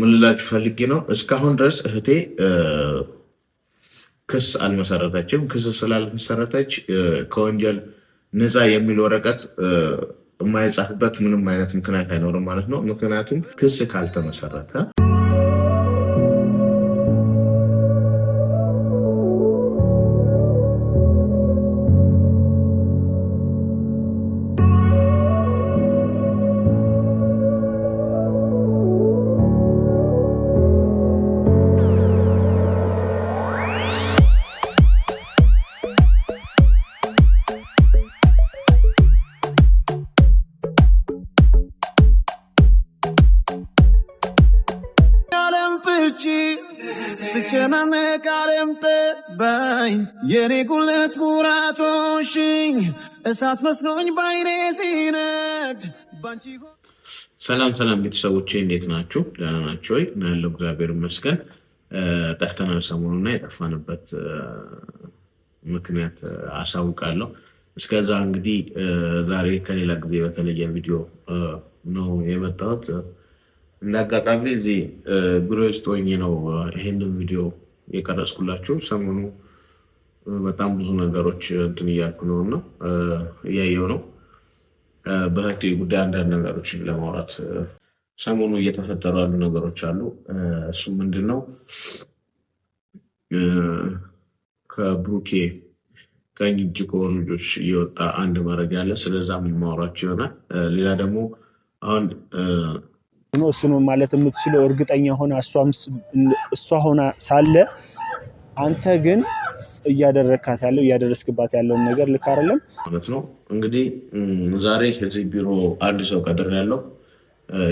ምን ልላችሁ ፈልጌ ነው እስካሁን ድረስ እህቴ ክስ አልመሰረተችም። ክስ ስላልመሰረተች ከወንጀል ነፃ የሚል ወረቀት የማይጻፍበት ምንም አይነት ምክንያት አይኖርም ማለት ነው። ምክንያቱም ክስ ካልተመሰረተ የኔ ጉልት ሙራቶሽኝ እሳት መስሎኝ ባይኔ ሲነድ ባንቺ። ሰላም ቤተሰቦቼ እንዴት ናችሁ? ደህና ናችሁ ወይ? ያለው እግዚአብሔር ይመስገን። ጠፍተናል ሰሞኑና የጠፋንበት ምክንያት አሳውቃለሁ። እስከዛ እንግዲህ ዛሬ ከሌላ ጊዜ በተለየ ቪዲዮ ነው የመጣሁት። እንዳጋጣሚ እዚህ ቢሮ ውስጥ ሆኜ ነው ይሄንን ቪዲዮ የቀረጽኩላችሁ። ሰሞኑ በጣም ብዙ ነገሮች እንትን እያልኩ ነው እና እያየው ነው። በህቴ ጉዳይ አንዳንድ ነገሮችን ለማውራት ሰሞኑ እየተፈጠሩ ያሉ ነገሮች አሉ። እሱ ምንድን ነው? ከብሩኬ ቀኝ እጅ ከሆኑ ልጆች እየወጣ አንድ መረጃ አለ። ስለዛ ማውራቸው ይሆናል። ሌላ ደግሞ አሁን እሱ ነው ማለት የምትችለው እርግጠኛ ሆነ እሷ ሆና ሳለ አንተ ግን እያደረስክባት ያለውን ነገር ልክ አይደለም ማለት ነው። እንግዲህ ዛሬ እዚህ ቢሮ አንድ ሰው ቀጥር ያለው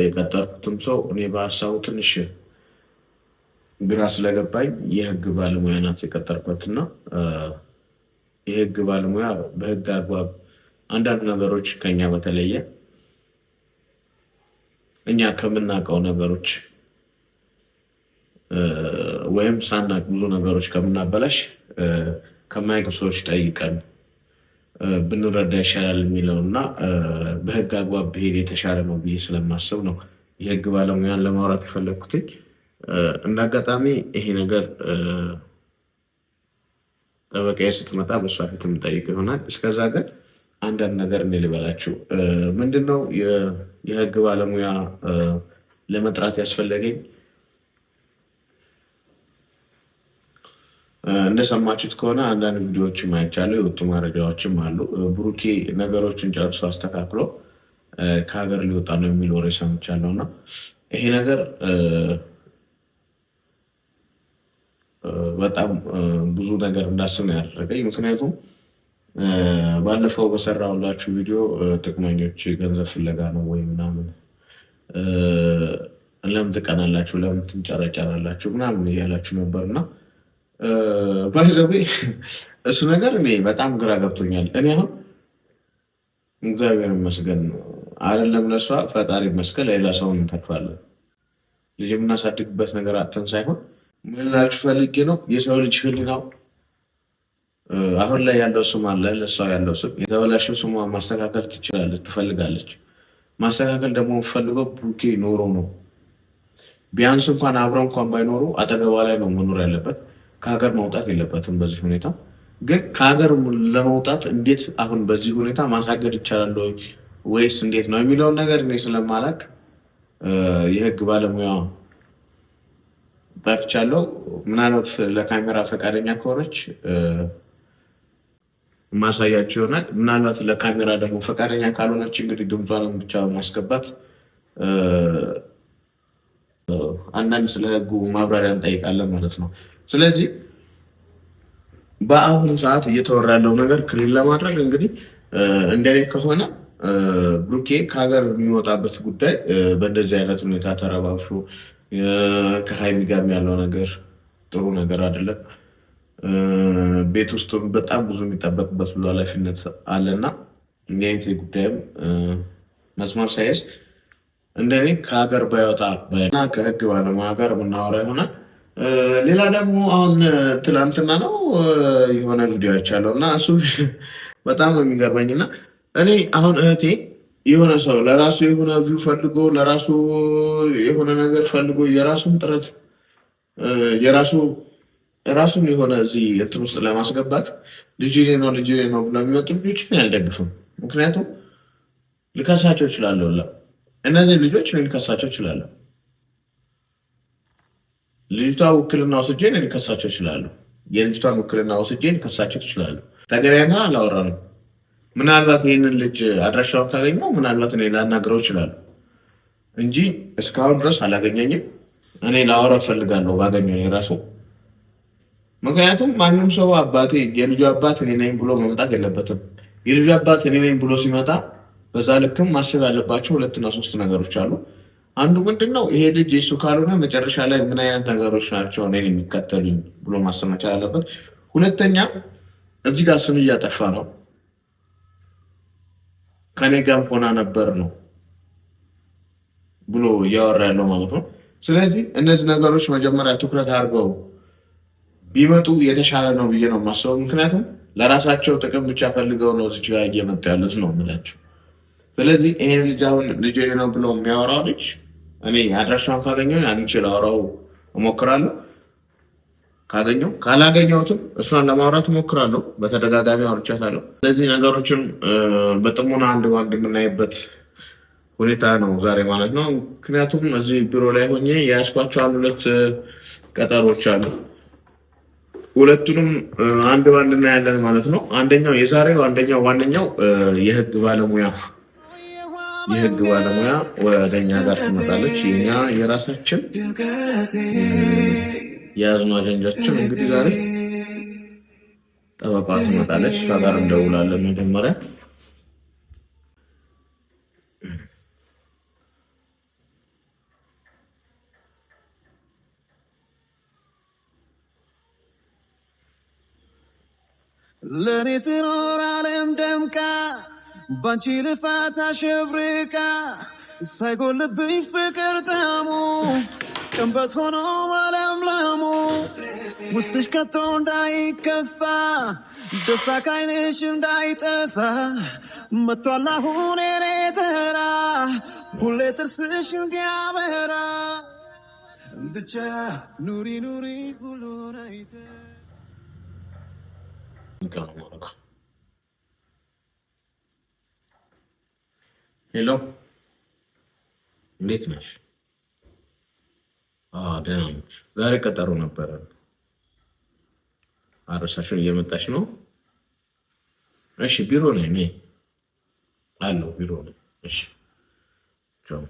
የቀጠርኩትም ሰው እኔ በሀሳቡ ትንሽ ግራ ስለገባኝ የህግ ባለሙያ ናት የቀጠርኩትና የህግ ባለሙያ በህግ አግባብ አንዳንድ ነገሮች ከኛ በተለየ እኛ ከምናውቀው ነገሮች ወይም ሳናቅ ብዙ ነገሮች ከምናበላሽ ከማያውቁ ሰዎች ጠይቀን ብንረዳ ይሻላል የሚለውና በህግ አግባብ ብሄድ የተሻለ ነው ብዬ ስለማስብ ነው የህግ ባለሙያን ለማውራት የፈለግኩት። እንዳጋጣሚ ይሄ ነገር ጠበቃዬ ስትመጣ በሷ ፊት የምጠይቅ ይሆናል። እስከዛ ግን አንዳንድ ነገር እኔ ልበላችሁ። ምንድነው የህግ ባለሙያ ለመጥራት ያስፈለገኝ? እንደሰማችሁት ከሆነ አንዳንድ ቪዲዮዎችም አይቻለሁ፣ የወጡ መረጃዎችም አሉ። ብሩኬ ነገሮችን ጨርሶ አስተካክሎ ከሀገር ሊወጣ ነው የሚል ወሬ ሰምቻለሁ እና ይሄ ነገር በጣም ብዙ ነገር እንዳስብ ነው ያደረገኝ። ምክንያቱም ባለፈው በሰራሁላችሁ ቪዲዮ ጥቅመኞች ገንዘብ ፍለጋ ነው ወይ ምናምን፣ ለምን ትቀናላችሁ፣ ለምን ትንጨረጨራላችሁ ምናምን እያላችሁ ነበርና ባይዘቤ እሱ ነገር እኔ በጣም ግራ ገብቶኛል። እኔ አሁን እግዚአብሔር ይመስገን አይደለም ለሷ ፈጣሪ ይመስገን ሌላ ሰውን እንተርፋለን። ልጅ የምናሳድግበት ነገር አጥተን ሳይሆን ምን እላችሁ ፈልጌ ነው የሰው ልጅ ህሊናው አሁን ላይ ያለው ስም አለ፣ ለሷ ያለው ስም የተበላሸው ስሟ ማስተካከል ትችላለች፣ ትፈልጋለች። ማስተካከል ደግሞ ፈልገው ብሩኬ ኖሮ ነው። ቢያንስ እንኳን አብረው እንኳን ባይኖሩ አጠገቧ ላይ ነው መኖር ያለበት። ከሀገር መውጣት የለበትም በዚህ ሁኔታ። ግን ከሀገር ለመውጣት እንዴት አሁን በዚህ ሁኔታ ማሳገድ ይቻላል ወይስ እንዴት ነው የሚለውን ነገር እኔ ስለማላቅ የህግ ባለሙያ ጠርቻለሁ። ምናልባት ለካሜራ ፈቃደኛ ከሆነች ማሳያቸው ይሆናል። ምናልባት ለካሜራ ደግሞ ፈቃደኛ ካልሆነች እንግዲህ ድምጿን ብቻ ማስገባት አንዳንድ ስለ ህጉ ማብራሪያ እንጠይቃለን ማለት ነው። ስለዚህ በአሁኑ ሰዓት እየተወራ ያለው ነገር ክሊል ለማድረግ እንግዲህ እንደኔ ከሆነ ብሩኬ ከሀገር የሚወጣበት ጉዳይ በእንደዚህ አይነት ሁኔታ ተረባብሾ ከሀይሚ ጋር ያለው ነገር ጥሩ ነገር አይደለም። ቤት ውስጥ በጣም ብዙ የሚጠበቅበት ብዙ ኃላፊነት አለና እንዴት ጉዳይም መስመር ሳይዝ እንደኔ ከሀገር ባይወጣ እና ከህግ ባለሙያ ጋር የምናወራ ይሆናል። ሌላ ደግሞ አሁን ትላንትና ነው የሆነ ቪዲዮ አይቻለሁ እና እሱ በጣም የሚገርመኝና እኔ አሁን እህቴ የሆነ ሰው ለራሱ የሆነ ቪው ፈልጎ ለራሱ የሆነ ነገር ፈልጎ የራሱን ጥረት ራሱን የሆነ እዚህ እንትን ውስጥ ለማስገባት ልጅ ነው ብለው የሚመጡ ልጆችን አልደግፍም። ምክንያቱም ልከሳቸው እችላለሁ። እነዚህ ልጆች ልከሳቸው እችላለሁ። ልጅቷ ውክልና ወስጄ ልከሳቸው እችላለሁ። የልጅቷን ውክልና ወስጄ ልከሳቸው እችላለሁ። ተገናኝተን አላወራንም። ምናልባት ይህንን ልጅ አድራሻውን ካገኘው ምናልባት እኔ ላናግረው እችላለሁ እንጂ እስካሁን ድረስ አላገኘኝም። እኔ ላወራ እፈልጋለሁ ባገኘው የራሱ። ምክንያቱም ማንም ሰው አባቴ የልጁ አባት እኔ ነኝ ብሎ መምጣት የለበትም። የልጁ አባት እኔ ነኝ ብሎ ሲመጣ በዛ ልክም ማሰብ ያለባቸው 2 እና 3 ነገሮች አሉ። አንዱ ምንድነው ይሄ ልጅ የሱ ካልሆነ መጨረሻ ላይ ምን አይነት ነገሮች ናቸው እኔን የሚከተሉኝ ብሎ ማሰብ መቻል አለበት። ሁለተኛ እዚህ ጋር ስም እያጠፋ ነው። ከኔ ጋር ሆና ነበር ነው ብሎ እያወራ ያለው ማለት ነው። ስለዚህ እነዚህ ነገሮች መጀመሪያ ትኩረት አድርገው ቢመጡ የተሻለ ነው ብዬ ነው የማስበው። ምክንያቱም ለራሳቸው ጥቅም ብቻ ፈልገው ነው እዚህ ጋር እየመጡ ያሉት ነው የምላቸው። ስለዚህ ይሄን ልጅ አሁን ልጅ ነው ብሎ የሚያወራው ልጅ እኔ አድራሻውን ካገኘሁ አንቺ ላወራው እሞክራለሁ። ካላገኘሁትም እሷን ለማውራት እሞክራለሁ። በተደጋጋሚ አውርቻታለሁ። ስለዚህ ነገሮችን በጥሞና አንድ ባንድ የምናይበት ሁኔታ ነው ዛሬ ማለት ነው። ምክንያቱም እዚህ ቢሮ ላይ ሆኜ የያዝኳቸው 2 ቀጠሮች አሉ። ሁለቱንም አንድ ባንድ እናያለን ማለት ነው። አንደኛው የዛሬው ዋነኛው የህግ ባለሙያ ወደኛ ጋር ትመጣለች። የኛ የራሳችን የያዝነው አጀንዳችን እንግዲህ ዛሬ ጠበቃ ትመጣለች። እሷ ጋር እንደውላለን። መጀመሪያ ለኔ ስኖር ዓለም ደምቃ ባንቺ ልፋት አሸብርቃ ሳይጎልብኝ ፍቅር ጣሙ ቀንበት ሆኖ ማለምለሙ ውስጥሽ ከቶ እንዳይከፋ ደስታ ካይንሽ እንዳይጠፋ መጥቷል አሁን የኔ ተራ ሁሌ ጥርስሽ እንዲያበራ ብቻ ኑሪ ሁሉን አይተ ሄሎ፣ እንዴት ነሽ? ደህና ነሽ? ዛሬ ቀጠሮ ነበረ። አረሳሽን? እየመጣሽ ነው? እሺ፣ ቢሮ ነኝ አለው። ቢሮ ነኝ። እሺ፣ ቻው።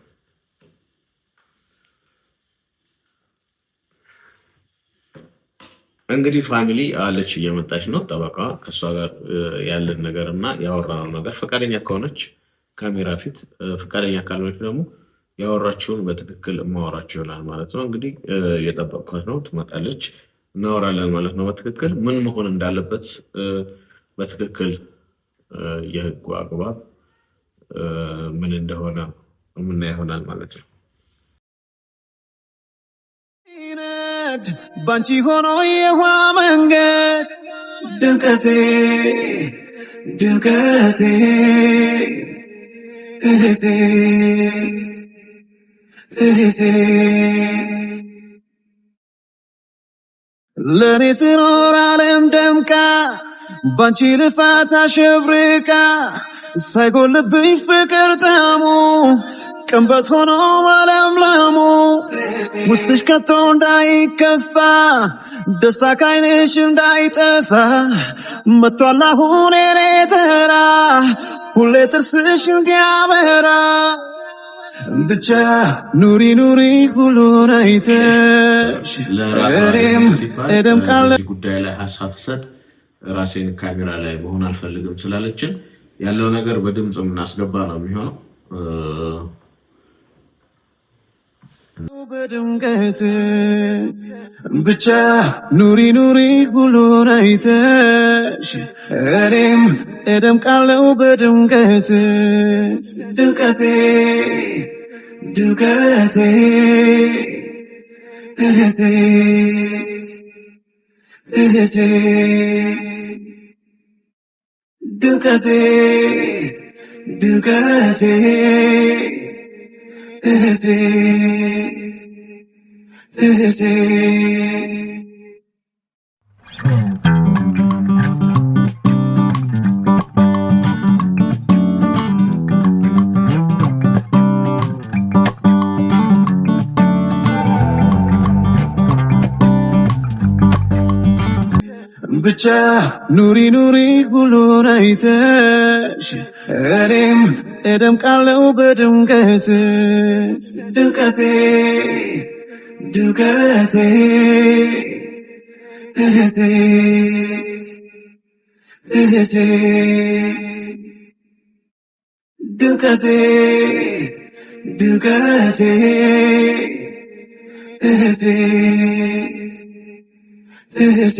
እንግዲህ ፋሚሊ አለች፣ እየመጣች ነው። ጠበቃ ከእሷ ጋር ያለን ነገር እና ያወራነው ነገር ፈቃደኛ ከሆነች ካሜራ ፊት፣ ፈቃደኛ ካልሆነች ደግሞ ያወራችውን በትክክል ማወራቸው ይሆናል ማለት ነው። እንግዲህ የጠበቅኳት ነው፣ ትመጣለች፣ እናወራለን ማለት ነው። በትክክል ምን መሆን እንዳለበት በትክክል የህጉ አግባብ ምን እንደሆነ የምናየው ይሆናል ማለት ነው። ባንቺ ሆኖ የውሃ መንገድ ድምቀቴ እህቴ ለኔ ስኖር ዓለም ደምቃ ባንቺ ልፋት አሸብርቃ ሳይጎልብኝ ፍቅር ጣሙ ቀንበት ሆኖ ማለምለሙ ውስጥሽ ከቶ እንዳይከፋ ደስታ ካይንሽ እንዳይጠፋ መጥቷል አሁን የኔ ተራ ሁሌ ጥርስሽ እንዲያበራ ብቻ ኑሪ ሁሉን አይተሽ እኔም እደምቃለሁ። ጉዳይ ላይ ሀሳብ ሰጥ ራሴን ካሜራ ላይ መሆን አልፈልግም ስላለችን ያለው ነገር በድምጽ የምናስገባ ነው የሚሆነው። በድምቀት ብቻ ኑሪ ሁሉን አይተሽ እኔም እደምቃለሁ በድምቀት ድምቀቴ እህቴ ድምቀቴ ድምቀቴ እህቴ እህቴ ብቻ ኑሪ ኑሪ ሁሉን አይተሽ እኔም እደምቃለሁ በድምቀት ድምቀቴ ድምቀቴ እህቴ እህቴ ድምቀቴ ድምቀቴ እህቴ እህቴ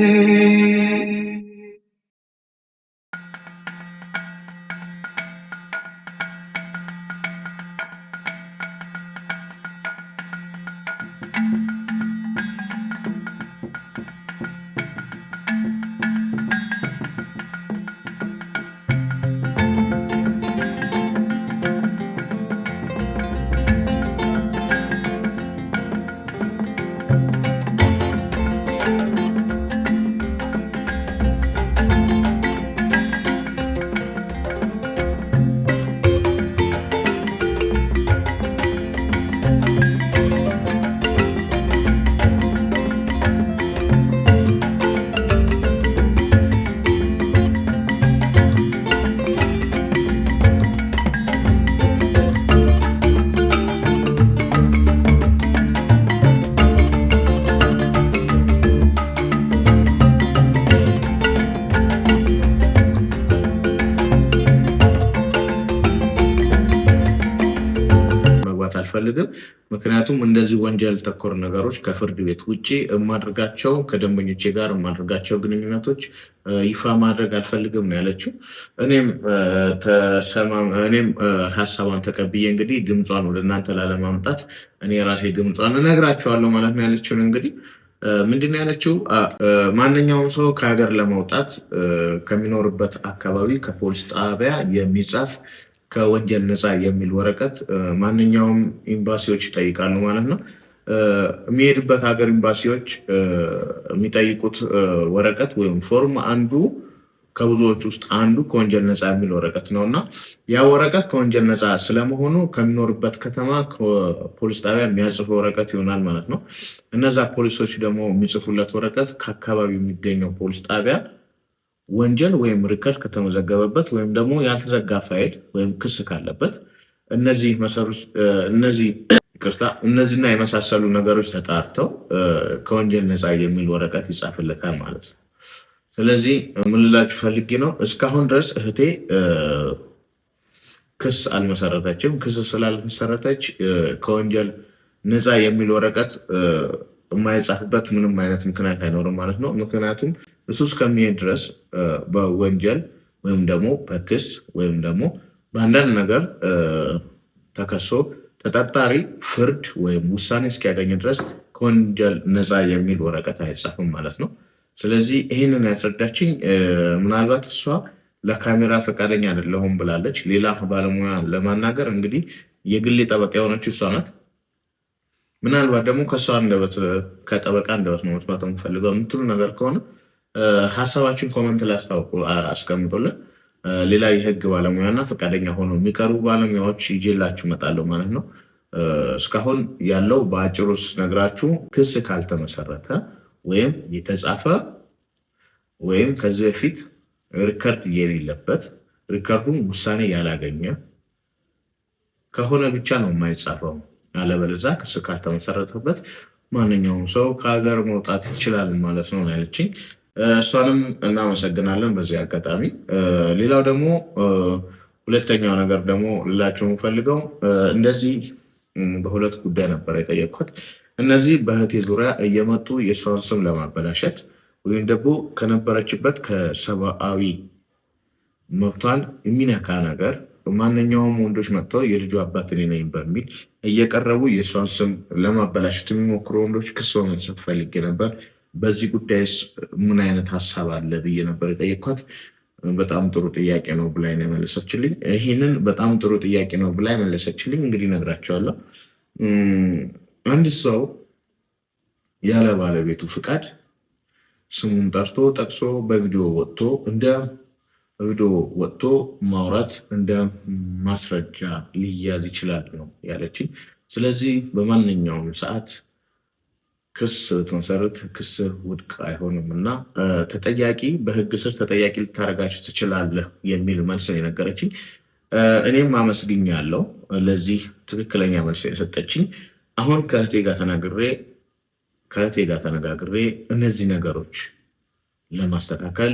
አልፈልግም። ምክንያቱም እንደዚህ ወንጀል ተኮር ነገሮች ከፍርድ ቤት ውጭ የማድረጋቸው ከደንበኞቼ ጋር የማድረጋቸው ግንኙነቶች ይፋ ማድረግ አልፈልግም ነው ያለችው። እኔም ሀሳቧን ተቀብዬ እንግዲህ ድምጿን ወደ እናንተ ላለማምጣት እኔ ራሴ ድምጿን እነግራቸዋለሁ ማለት ነው ያለችውን። እንግዲህ ምንድን ነው ያለችው? ማንኛውም ሰው ከሀገር ለመውጣት ከሚኖርበት አካባቢ ከፖሊስ ጣቢያ የሚጻፍ ከወንጀል ነፃ የሚል ወረቀት ማንኛውም ኤምባሲዎች ይጠይቃሉ ማለት ነው። የሚሄድበት ሀገር ኤምባሲዎች የሚጠይቁት ወረቀት ወይም ፎርም አንዱ ከብዙዎች ውስጥ አንዱ ከወንጀል ነፃ የሚል ወረቀት ነው እና ያ ወረቀት ከወንጀል ነፃ ስለመሆኑ ከሚኖርበት ከተማ ፖሊስ ጣቢያ የሚያጽፈው ወረቀት ይሆናል ማለት ነው። እነዛ ፖሊሶች ደግሞ የሚጽፉለት ወረቀት ከአካባቢው የሚገኘው ፖሊስ ጣቢያ ወንጀል ወይም ሪከርድ ከተመዘገበበት ወይም ደግሞ ያልተዘጋ ፋይል ወይም ክስ ካለበት እነዚህና የመሳሰሉ ነገሮች ተጣርተው ከወንጀል ነፃ የሚል ወረቀት ይጻፍለታል ማለት ነው። ስለዚህ ምን ልላችሁ ፈልጌ ነው፣ እስካሁን ድረስ እህቴ ክስ አልመሰረተችም። ክስ ስላልመሰረተች ከወንጀል ነፃ የሚል ወረቀት የማይጻፍበት ምንም አይነት ምክንያት አይኖርም ማለት ነው። ምክንያቱም እሱ እስከሚሄድ ድረስ በወንጀል ወይም ደግሞ በክስ ወይም ደግሞ በአንዳንድ ነገር ተከሶ ተጠርጣሪ ፍርድ ወይም ውሳኔ እስኪያገኝ ድረስ ከወንጀል ነፃ የሚል ወረቀት አይጻፍም ማለት ነው። ስለዚህ ይህንን ያስረዳችኝ ምናልባት እሷ ለካሜራ ፈቃደኛ አይደለሁም ብላለች። ሌላ ባለሙያ ለማናገር እንግዲህ የግሌ ጠበቃ የሆነችው እሷ ናት። ምናልባት ደግሞ ከእሷ አንደበት ከጠበቃ አንደበት ነው መስማት የምፈልገው የምትሉ ነገር ከሆነ ሀሳባችን ኮመንት ላይ አስቀምጦልን ሌላ የህግ ባለሙያና ፈቃደኛ ሆነው የሚቀርቡ ባለሙያዎች ይዤላችሁ እመጣለሁ ማለት ነው። እስካሁን ያለው በአጭሩ ስነግራችሁ ክስ ካልተመሰረተ ወይም የተጻፈ ወይም ከዚህ በፊት ሪከርድ የሌለበት ሪከርዱን ውሳኔ ያላገኘ ከሆነ ብቻ ነው የማይጻፈው። አለበለዚያ ክስ ካልተመሰረተበት ማንኛውም ሰው ከሀገር መውጣት ይችላል ማለት ነው ያለችኝ። እሷንም እናመሰግናለን በዚህ አጋጣሚ። ሌላው ደግሞ ሁለተኛው ነገር ደግሞ ልላቸው የምፈልገው እንደዚህ በሁለት ጉዳይ ነበር የጠየቅኩት። እነዚህ በእህቴ ዙሪያ እየመጡ የእሷን ስም ለማበላሸት ወይም ደግሞ ከነበረችበት ከሰብአዊ መብቷን የሚነካ ነገር ማንኛውም ወንዶች መጥተው የልጁ አባት እኔ ነኝ በሚል እየቀረቡ የእሷን ስም ለማበላሸት የሚሞክሩ ወንዶች ክስ መመስረት ፈልጌ ነበር። በዚህ ጉዳይስ ምን አይነት ሀሳብ አለ ብዬ ነበር የጠየኳት። በጣም ጥሩ ጥያቄ ነው ብላኝ ነው መለሰችልኝ። ይሄንን በጣም ጥሩ ጥያቄ ነው ብላኝ መለሰችልኝ። እንግዲህ እነግራቸዋለሁ። አንድ ሰው ያለ ባለቤቱ ፍቃድ ስሙን ጠርቶ ጠቅሶ በቪዲዮ ወጥቶ ማውራት እንደ ማስረጃ ሊያዝ ይችላል ነው ያለችኝ። ስለዚህ በማንኛውም ሰዓት ክስ ብትመሰርት ክስ ውድቅ አይሆንም እና ተጠያቂ በህግ ስር ተጠያቂ ልታደርጋችሁ ትችላለህ የሚል መልስ ነው የነገረችኝ። እኔም አመስግኛለሁ ለዚህ ትክክለኛ መልስ የሰጠችኝ። አሁን ከእህቴ ጋር ተነጋግሬ እነዚህ ነገሮች ለማስተካከል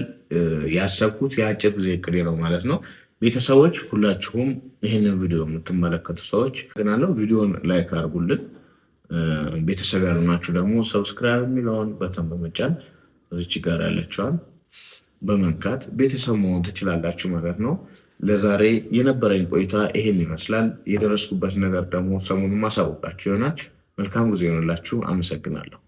ያሰብኩት የአጭር ጊዜ እቅዴ ነው ማለት ነው። ቤተሰቦች ሁላችሁም ይህንን ቪዲዮ የምትመለከቱ ሰዎች ግናለው ቪዲዮን ላይክ አድርጉልን። ቤተሰብ ያልሆናችሁ ደግሞ ሰብስክራይብ የሚለውን በተን በመጫን እዚች ጋር ያለችዋን በመንካት ቤተሰብ መሆን ትችላላችሁ ማለት ነው። ለዛሬ የነበረኝ ቆይታ ይሄን ይመስላል። የደረስኩበት ነገር ደግሞ ሰሞኑን ማሳወቃችሁ ይሆናል። መልካም ጊዜ ይሆንላችሁ። አመሰግናለሁ።